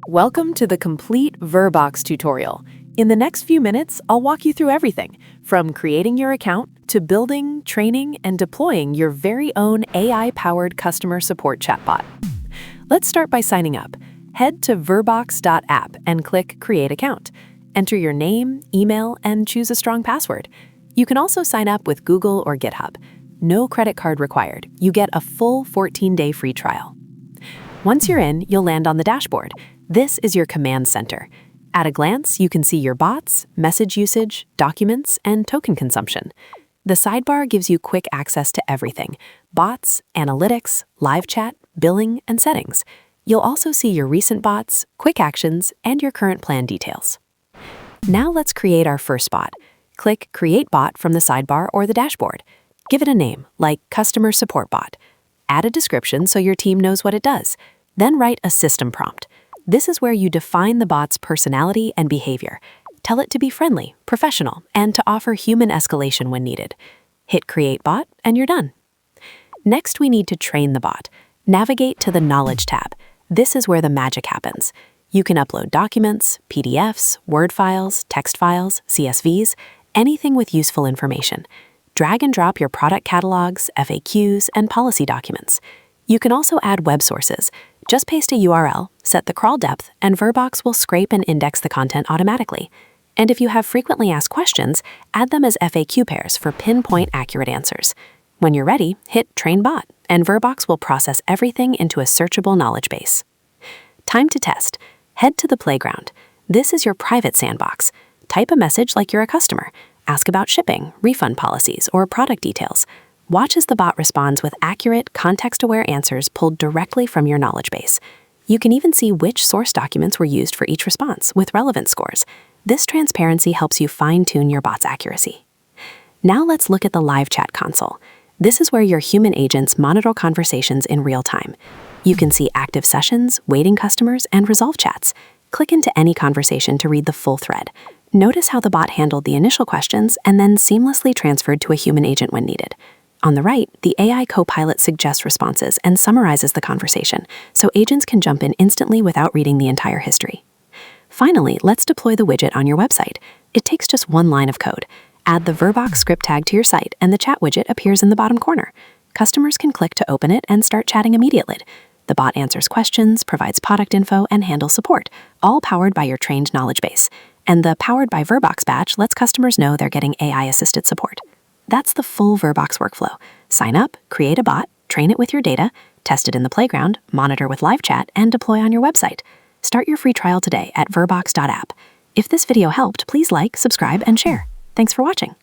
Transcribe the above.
Welcome to the complete Verbox tutorial. In the next few minutes, I'll walk you through everything, from creating your account to building, training, and deploying your very own AI-powered customer support chatbot. Let's start by signing up. Head to verbox.app and click Create Account. Enter your name, email, and choose a strong password. You can also sign up with Google or GitHub. No credit card required. You get a full 14-day free trial. Once you're in, you'll land on the dashboard. This is your command center. At a glance, you can see your bots, message usage, documents, and token consumption. The sidebar gives you quick access to everything: bots, analytics, live chat, billing, and settings. You'll also see your recent bots, quick actions, and your current plan details. Now let's create our first bot. Click Create Bot from the sidebar or the dashboard. Give it a name, like Customer Support Bot. Add a description so your team knows what it does. Then write a system prompt. This is where you define the bot's personality and behavior. Tell it to be friendly, professional, and to offer human escalation when needed. Hit Create Bot, and you're done. Next, we need to train the bot. Navigate to the Knowledge tab. This is where the magic happens. You can upload documents, PDFs, Word files, text files, CSVs, anything with useful information. Drag and drop your product catalogs, FAQs, and policy documents. You can also add web sources. Just paste a URL, set the crawl depth, and Verbox will scrape and index the content automatically. And if you have frequently asked questions, add them as FAQ pairs for pinpoint accurate answers. When you're ready, hit Train Bot, and Verbox will process everything into a searchable knowledge base. Time to test. Head to the playground. This is your private sandbox. Type a message like you're a customer. Ask about shipping, refund policies, or product details. Watch as the bot responds with accurate, context-aware answers pulled directly from your knowledge base. You can even see which source documents were used for each response with relevance scores. This transparency helps you fine-tune your bot's accuracy. Now let's look at the live chat console. This is where your human agents monitor conversations in real time. You can see active sessions, waiting customers, and resolve chats. Click into any conversation to read the full thread. Notice how the bot handled the initial questions and then seamlessly transferred to a human agent when needed. On the right, the AI Copilot suggests responses and summarizes the conversation, so agents can jump in instantly without reading the entire history. Finally, let's deploy the widget on your website. It takes just one line of code. Add the Verbox script tag to your site, and the chat widget appears in the bottom corner. Customers can click to open it and start chatting immediately. The bot answers questions, provides product info, and handles support, all powered by your trained knowledge base. And the Powered by Verbox badge lets customers know they're getting AI-assisted support. That's the full Verbox workflow. Sign up, create a bot, train it with your data, test it in the playground, monitor with live chat, and deploy on your website. Start your free trial today at verbox.app. If this video helped, please like, subscribe, and share. Thanks for watching.